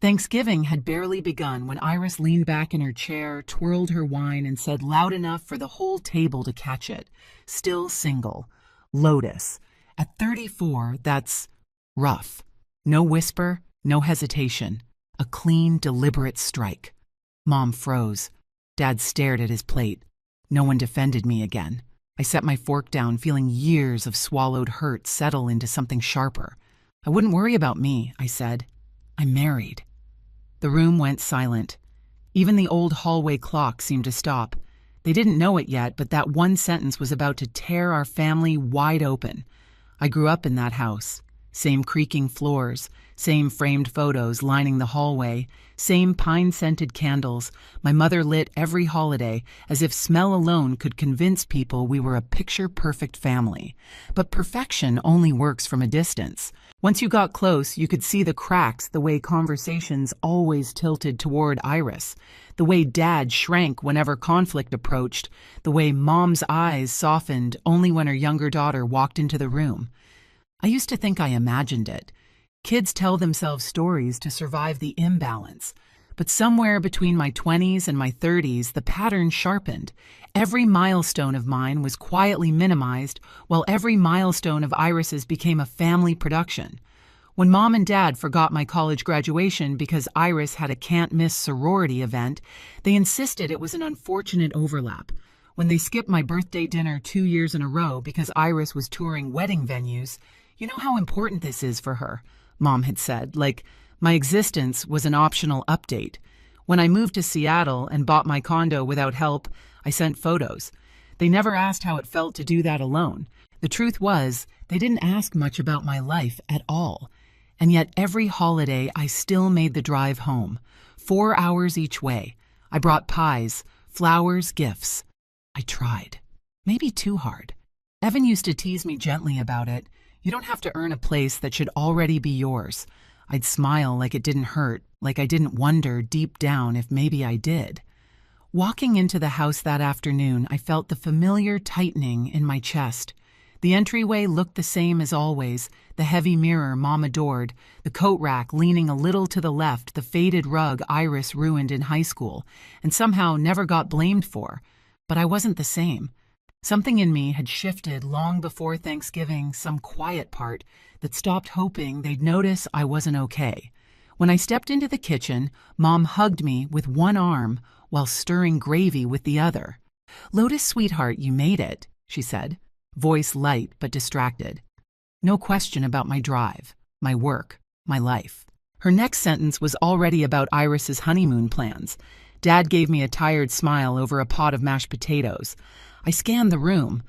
Thanksgiving had barely begun when Iris leaned back in her chair, twirled her wine, and said loud enough for the whole table to catch it. Still single. Lotus. At 34, that's rough. No whisper, no hesitation. A clean, deliberate strike. Mom froze. Dad stared at his plate. No one defended me again. I set my fork down, feeling years of swallowed hurt settle into something sharper. I wouldn't worry about me, I said. I'm married. The room went silent. Even the old hallway clock seemed to stop. They didn't know it yet, but that one sentence was about to tear our family wide open. I grew up in that house. Same creaking floors, same framed photos lining the hallway, same pine-scented candles. My mother lit every holiday, as if smell alone could convince people we were a picture-perfect family. But perfection only works from a distance. Once you got close, you could see the cracks, the way conversations always tilted toward Iris, the way Dad shrank whenever conflict approached, the way Mom's eyes softened only when her younger daughter walked into the room. I used to think I imagined it. Kids tell themselves stories to survive the imbalance. But somewhere between my 20s and my 30s, the pattern sharpened. Every milestone of mine was quietly minimized, while every milestone of Iris's became a family production. When Mom and Dad forgot my college graduation because Iris had a can't-miss sorority event, they insisted it was an unfortunate overlap. When they skipped my birthday dinner 2 years in a row because Iris was touring wedding venues, "You know how important this is for her," Mom had said, like my existence was an optional update. When I moved to Seattle and bought my condo without help, I sent photos. They never asked how it felt to do that alone. The truth was, they didn't ask much about my life at all. And yet every holiday, I still made the drive home. 4 hours each way. I brought pies, flowers, gifts. I tried. Maybe too hard. Evan used to tease me gently about it. You don't have to earn a place that should already be yours. I'd smile like it didn't hurt, like I didn't wonder deep down if maybe I did. Walking into the house that afternoon, I felt the familiar tightening in my chest. The entryway looked the same as always, the heavy mirror Mom adored, the coat rack leaning a little to the left, the faded rug Iris ruined in high school, and somehow never got blamed for. But I wasn't the same. Something in me had shifted long before Thanksgiving, some quiet part that stopped hoping they'd notice I wasn't okay. When I stepped into the kitchen, Mom hugged me with one arm while stirring gravy with the other. "Lotus, sweetheart, you made it," she said, voice light but distracted. No question about my drive, my work, my life. Her next sentence was already about Iris's honeymoon plans. Dad gave me a tired smile over a pot of mashed potatoes. I scanned the room.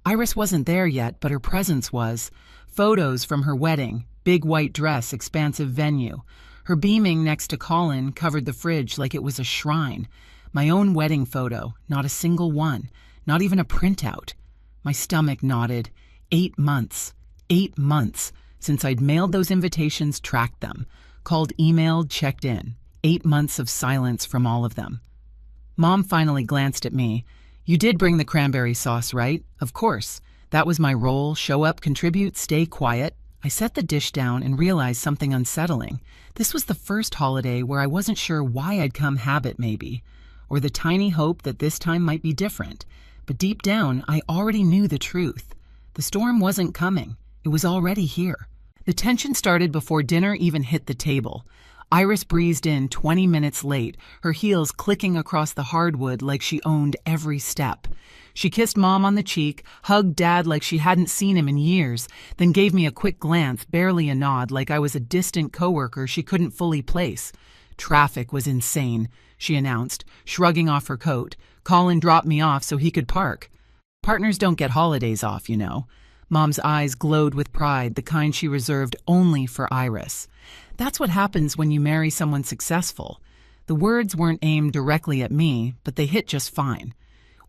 Iris wasn't there yet, but her presence was. Photos from her wedding, big white dress, expansive venue. Her beaming next to Colin covered the fridge like it was a shrine. My own wedding photo, not a single one, not even a printout. My stomach knotted. 8 months. 8 months since I'd mailed those invitations, tracked them, called, emailed, checked in. 8 months of silence from all of them. Mom finally glanced at me. "You did bring the cranberry sauce, right?" "Of course. That was my role. Show up, contribute, stay quiet." I set the dish down and realized something unsettling. This was the first holiday where I wasn't sure why I'd come, habit maybe, or the tiny hope that this time might be different. But deep down, I already knew the truth. The storm wasn't coming. It was already here. The tension started before dinner even hit the table. Iris breezed in 20 minutes late, her heels clicking across the hardwood like she owned every step. She kissed Mom on the cheek, hugged Dad like she hadn't seen him in years, then gave me a quick glance, barely a nod, like I was a distant coworker she couldn't fully place. "Traffic was insane," she announced, shrugging off her coat. "Colin dropped me off so he could park. Partners don't get holidays off, you know." Mom's eyes glowed with pride, the kind she reserved only for Iris. That's what happens when you marry someone successful. The words weren't aimed directly at me, but they hit just fine.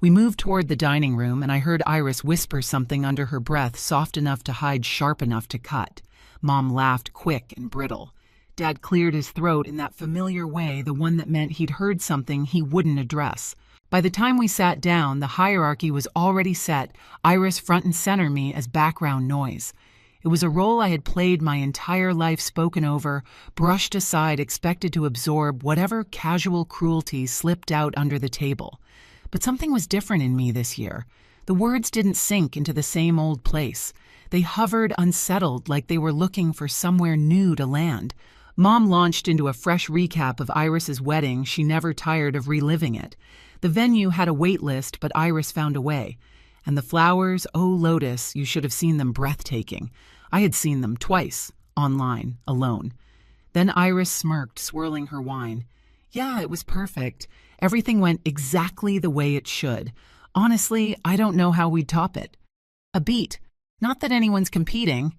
We moved toward the dining room, and I heard Iris whisper something under her breath, soft enough to hide, sharp enough to cut. Mom laughed, quick and brittle. Dad cleared his throat in that familiar way, the one that meant he'd heard something he wouldn't address. By the time we sat down, the hierarchy was already set, Iris front and center me as background noise. It was a role I had played my entire life, spoken over, brushed aside, expected to absorb whatever casual cruelty slipped out under the table. But something was different in me this year. The words didn't sink into the same old place. They hovered unsettled, like they were looking for somewhere new to land. Mom launched into a fresh recap of Iris's wedding. She never tired of reliving it. The venue had a wait list, but Iris found a way. And the flowers, oh Lotus, you should have seen them, breathtaking. I had seen them twice, online, alone. Then Iris smirked, swirling her wine. Yeah, it was perfect. Everything went exactly the way it should. Honestly, I don't know how we'd top it. A beat. Not that anyone's competing.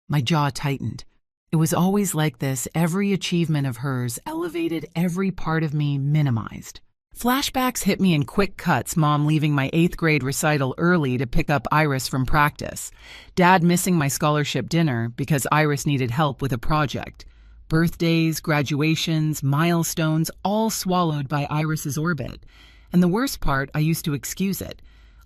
My jaw tightened. It was always like this. Every achievement of hers elevated, every part of me minimized. Flashbacks hit me in quick cuts, Mom leaving my 8th grade recital early to pick up Iris from practice. Dad missing my scholarship dinner because Iris needed help with a project. Birthdays, graduations, milestones, all swallowed by Iris's orbit. And the worst part, I used to excuse it.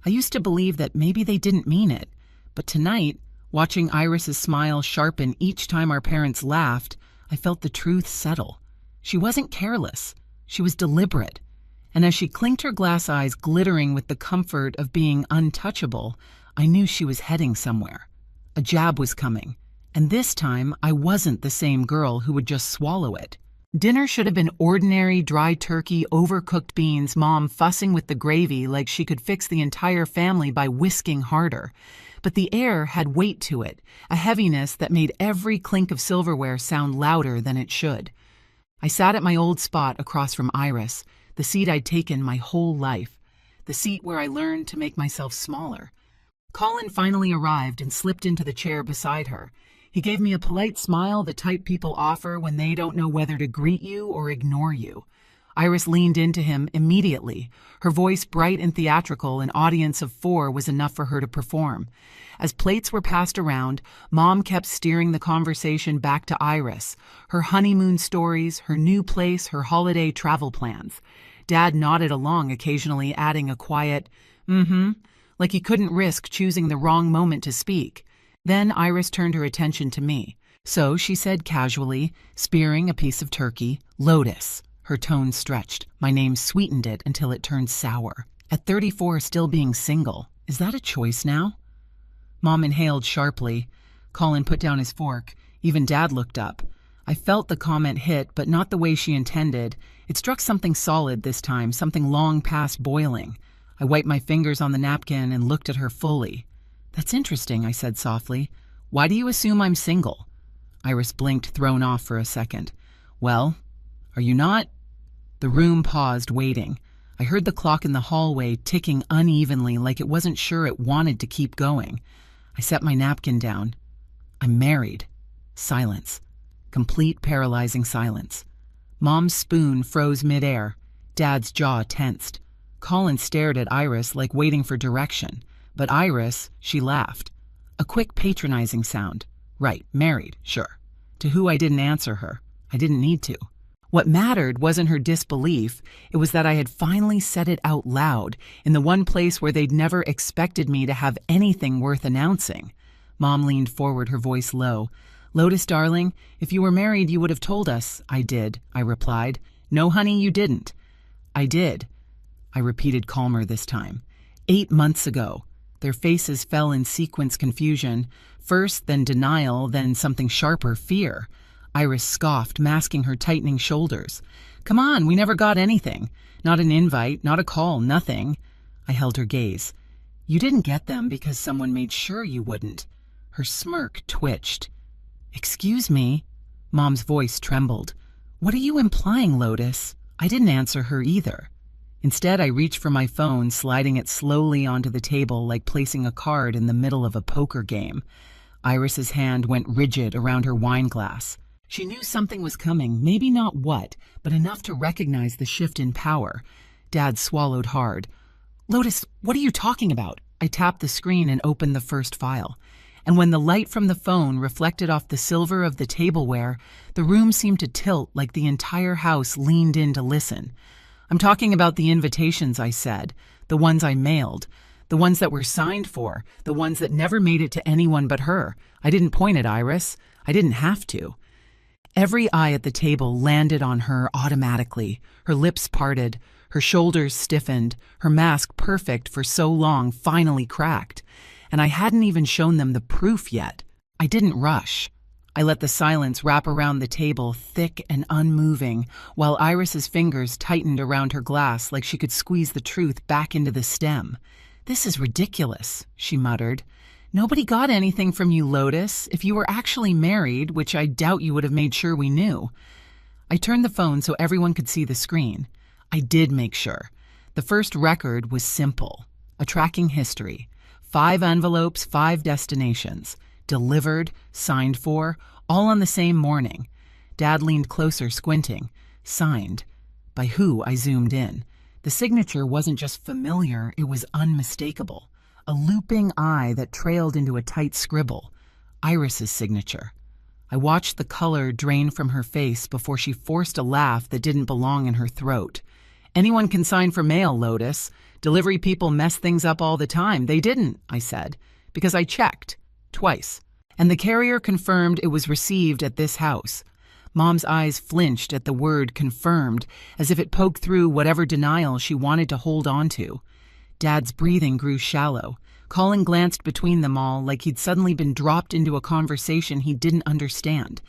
I used to believe that maybe they didn't mean it. But tonight, watching Iris's smile sharpen each time our parents laughed, I felt the truth settle. She wasn't careless. She was deliberate. And as she clinked her glass eyes glittering with the comfort of being untouchable, I knew she was heading somewhere. A jab was coming. And this time, I wasn't the same girl who would just swallow it. Dinner should have been ordinary, dry turkey, overcooked beans, Mom fussing with the gravy like she could fix the entire family by whisking harder. But the air had weight to it, a heaviness that made every clink of silverware sound louder than it should. I sat at my old spot across from Iris, the seat I'd taken my whole life, the seat where I learned to make myself smaller. Colin finally arrived and slipped into the chair beside her. He gave me a polite smile, the type people offer when they don't know whether to greet you or ignore you. Iris leaned into him immediately. Her voice bright and theatrical, an audience of 4 was enough for her to perform. As plates were passed around, Mom kept steering the conversation back to Iris, her honeymoon stories, her new place, her holiday travel plans. Dad nodded along, occasionally adding a quiet, like he couldn't risk choosing the wrong moment to speak. Then Iris turned her attention to me. So she said casually, spearing a piece of turkey, Lotus. Her tone stretched. My name sweetened it until it turned sour. At 34, still being single. Is that a choice now? Mom inhaled sharply. Colin put down his fork. Even Dad looked up. I felt the comment hit, but not the way she intended. It struck something solid this time, something long past boiling. I wiped my fingers on the napkin and looked at her fully. That's interesting, I said softly. Why do you assume I'm single? Iris blinked, thrown off for a second. Well, are you not? The room paused, waiting. I heard the clock in the hallway ticking unevenly, like it wasn't sure it wanted to keep going. I set my napkin down. I'm married. Silence. Complete paralyzing silence. Mom's spoon froze midair. Dad's jaw tensed. Colin stared at Iris like waiting for direction. But Iris, she laughed. A quick patronizing sound. Right, married, sure. To who I didn't answer her. I didn't need to. What mattered wasn't her disbelief, it was that I had finally said it out loud, in the one place where they'd never expected me to have anything worth announcing. Mom leaned forward, her voice low. Lotus, darling, if you were married, you would have told us. I did, I replied. No, honey, you didn't. I did, I repeated, calmer this time. 8 months ago. Their faces fell in sequence, confusion. First, then denial, then something sharper, fear. Iris scoffed, masking her tightening shoulders. Come on, we never got anything. Not an invite, not a call, nothing. I held her gaze. You didn't get them because someone made sure you wouldn't. Her smirk twitched. Excuse me? Mom's voice trembled. What are you implying, Lotus? I didn't answer her either. Instead, I reached for my phone, sliding it slowly onto the table like placing a card in the middle of a poker game. Iris's hand went rigid around her wine glass. She knew something was coming, maybe not what, but enough to recognize the shift in power. Dad swallowed hard. Lotus, what are you talking about? I tapped the screen and opened the first file. And when the light from the phone reflected off the silver of the tableware, the room seemed to tilt like the entire house leaned in to listen. I'm talking about the invitations, I said, the ones I mailed. The ones that were signed for, the ones that never made it to anyone but her. I didn't point at Iris. I didn't have to. Every eye at the table landed on her automatically. Her lips parted, her shoulders stiffened, her mask perfect for so long finally cracked. And I hadn't even shown them the proof yet. I didn't rush. I let the silence wrap around the table, thick and unmoving, while Iris's fingers tightened around her glass like she could squeeze the truth back into the stem. "This is ridiculous," she muttered. "Nobody got anything from you, Lotus. If you were actually married, which I doubt you would have made sure we knew." I turned the phone so everyone could see the screen. I did make sure. The first record was simple. A tracking history. 5 envelopes, 5 destinations. Delivered, signed for, all on the same morning. Dad leaned closer, squinting. Signed. By who? I zoomed in. The signature wasn't just familiar, it was unmistakable. A looping eye that trailed into a tight scribble. Iris's signature. I watched the color drain from her face before she forced a laugh that didn't belong in her throat. "Anyone can sign for mail, Lotus. Delivery people mess things up all the time." "They didn't," I said, "because I checked. Twice. And the carrier confirmed it was received at this house." Mom's eyes flinched at the word confirmed, as if it poked through whatever denial she wanted to hold on to. Dad's breathing grew shallow. Colin glanced between them all like he'd suddenly been dropped into a conversation he didn't understand.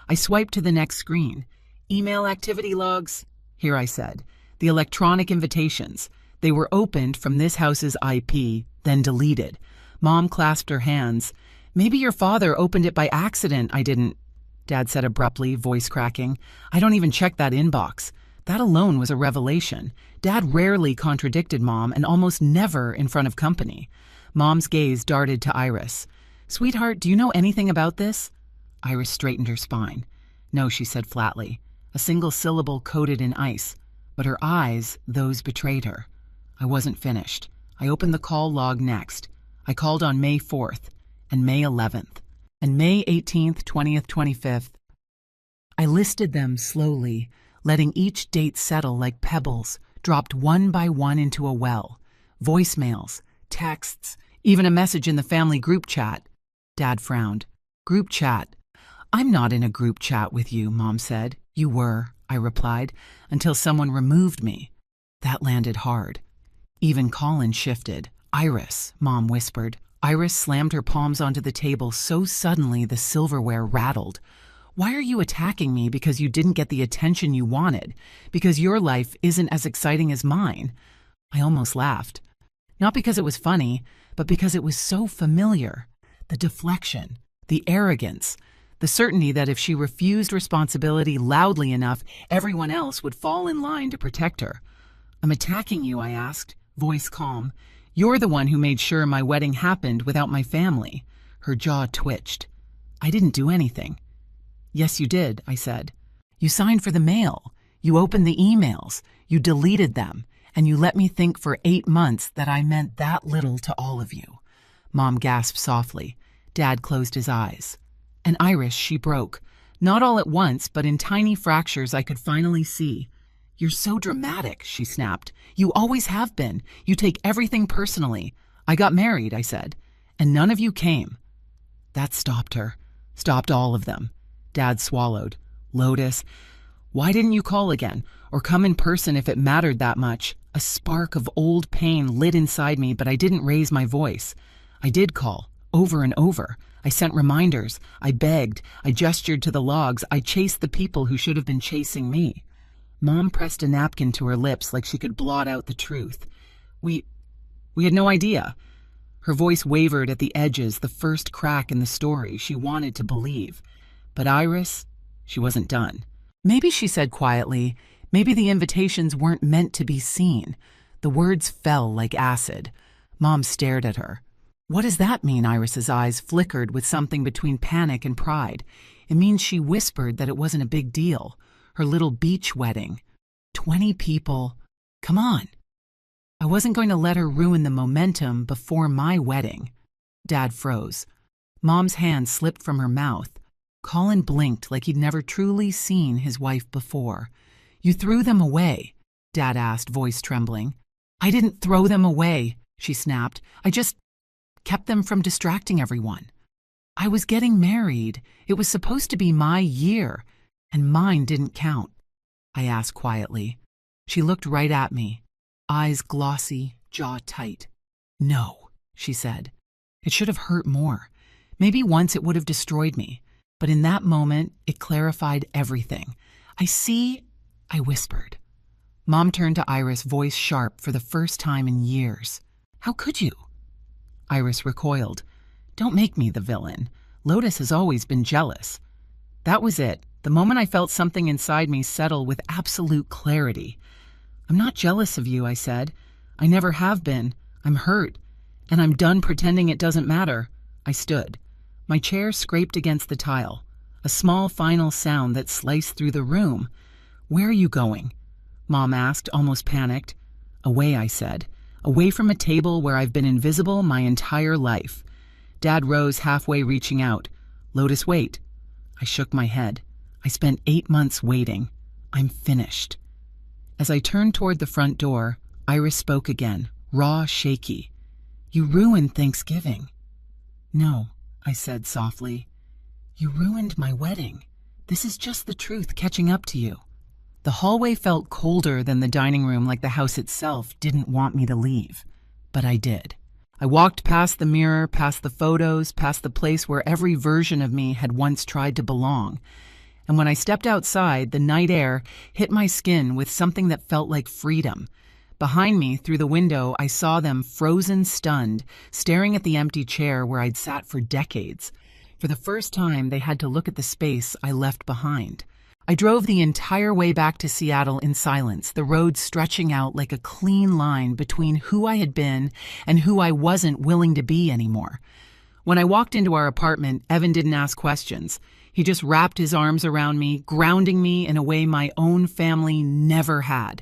I swiped to the next screen. "Email activity logs." "Here," I said. "The electronic invitations. They were opened from this house's IP, then deleted." Mom clasped her hands. "Maybe your father opened it by accident." "I didn't," Dad said abruptly, voice cracking. "I don't even check that inbox." That alone was a revelation. Dad rarely contradicted Mom, and almost never in front of company. Mom's gaze darted to Iris. "Sweetheart, do you know anything about this?" Iris straightened her spine. "No," she said flatly. A single syllable coated in ice. But her eyes, those betrayed her. I wasn't finished. I opened the call log next. I called on May 4th, and May 11th, and May 18th, 20th, 25th. I listed them slowly, letting each date settle like pebbles, dropped one by one into a well. Voicemails, texts, even a message in the family group chat. Dad frowned. "Group chat?" "I'm not in a group chat with you," Mom said. "You were," I replied, "until someone removed me." That landed hard. Even Colin shifted. "Iris," Mom whispered. Iris slammed her palms onto the table so suddenly the silverware rattled. "Why are you attacking me because you didn't get the attention you wanted? Because your life isn't as exciting as mine?" I almost laughed. Not because it was funny, but because it was so familiar. The deflection, the arrogance, the certainty that if she refused responsibility loudly enough, everyone else would fall in line to protect her. "I'm attacking you," I asked, voice calm. "You're the one who made sure my wedding happened without my family." Her jaw twitched. "I didn't do anything." "Yes, you did," I said. "You signed for the mail. You opened the emails. You deleted them. And you let me think for 8 months that I meant that little to all of you." Mom gasped softly. Dad closed his eyes. And Iris, she broke. Not all at once, but in tiny fractures I could finally see. "You're so dramatic," she snapped. "You always have been. You take everything personally. I got married," I said, "and none of you came." That stopped her. Stopped all of them. Dad swallowed. "Lotus, why didn't you call again? Or come in person if it mattered that much?" A spark of old pain lit inside me, but I didn't raise my voice. "I did call, over and over. I sent reminders. I begged. I gestured to the logs. I chased the people who should have been chasing me." Mom pressed a napkin to her lips like she could blot out the truth. We had no idea." Her voice wavered at the edges, the first crack in the story she wanted to believe. But Iris, she wasn't done. "Maybe," she said quietly, "maybe the invitations weren't meant to be seen." The words fell like acid. Mom stared at her. "What does that mean?" Iris's eyes flickered with something between panic and pride. "It means she whispered that it wasn't a big deal. Her little beach wedding. 20 people. Come on." I wasn't going to let her ruin the momentum before my wedding. Dad froze. Mom's hand slipped from her mouth. Colin blinked like he'd never truly seen his wife before. "You threw them away?" Dad asked, voice trembling. "I didn't throw them away," she snapped. I just kept them from distracting everyone. I was getting married. It was supposed to be my year, and mine didn't count. I asked quietly. She looked right at me, eyes glossy, jaw tight. No, she said. It should have hurt more. Maybe once it would have destroyed me, but in that moment, it clarified everything. I see, I whispered. Mom turned to Iris, voice sharp for the first time in years. How could you? Iris recoiled. Don't make me the villain. Lotus has always been jealous. That was it. The moment I felt something inside me settle with absolute clarity. I'm not jealous of you, I said. I never have been. I'm hurt. And I'm done pretending it doesn't matter. I stood. My chair scraped against the tile. A small final sound that sliced through the room. Where are you going? Mom asked, almost panicked. Away, I said. Away from a table where I've been invisible my entire life. Dad rose halfway, reaching out. Lotus, wait. I shook my head. I spent 8 months waiting. I'm finished. As I turned toward the front door, Iris spoke again, raw, shaky. You ruined Thanksgiving. No, I said softly. You ruined my wedding. This is just the truth catching up to you. The hallway felt colder than the dining room, like the house itself didn't want me to leave. But I did. I walked past the mirror, past the photos, past the place where every version of me had once tried to belong. And when I stepped outside, the night air hit my skin with something that felt like freedom. Behind me, through the window, I saw them frozen, stunned, staring at the empty chair where I'd sat for decades. For the first time, they had to look at the space I left behind. I drove the entire way back to Seattle in silence, the road stretching out like a clean line between who I had been and who I wasn't willing to be anymore. When I walked into our apartment, Evan didn't ask questions. He just wrapped his arms around me, grounding me in a way my own family never had.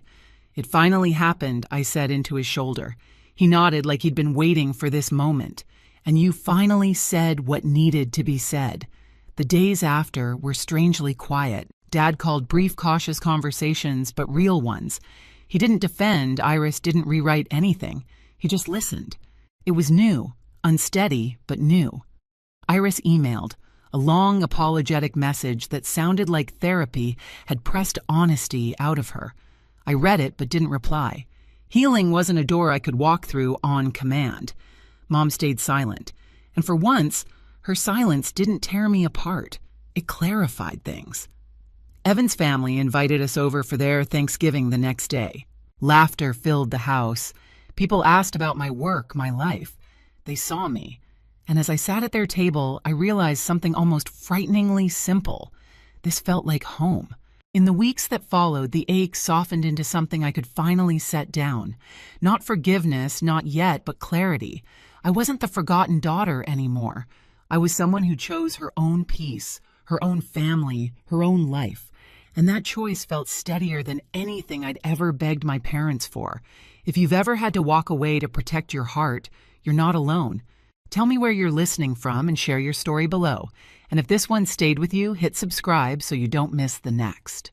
It finally happened, I said into his shoulder. He nodded like he'd been waiting for this moment. And you finally said what needed to be said. The days after were strangely quiet. Dad called brief, cautious conversations, but real ones. He didn't defend, Iris didn't rewrite anything. He just listened. It was new, unsteady, but new. Iris emailed, a long, apologetic message that sounded like therapy had pressed honesty out of her. I read it, but didn't reply. Healing wasn't a door I could walk through on command. Mom stayed silent, and for once, her silence didn't tear me apart. It clarified things. Evan's family invited us over for their Thanksgiving the next day. Laughter filled the house. People asked about my work, my life. They saw me. And as I sat at their table, I realized something almost frighteningly simple. This felt like home. In the weeks that followed, the ache softened into something I could finally set down. Not forgiveness, not yet, but clarity. I wasn't the forgotten daughter anymore. I was someone who chose her own peace, her own family, her own life. And that choice felt steadier than anything I'd ever begged my parents for. If you've ever had to walk away to protect your heart, you're not alone. Tell me where you're listening from and share your story below. And if this one stayed with you, hit subscribe so you don't miss the next.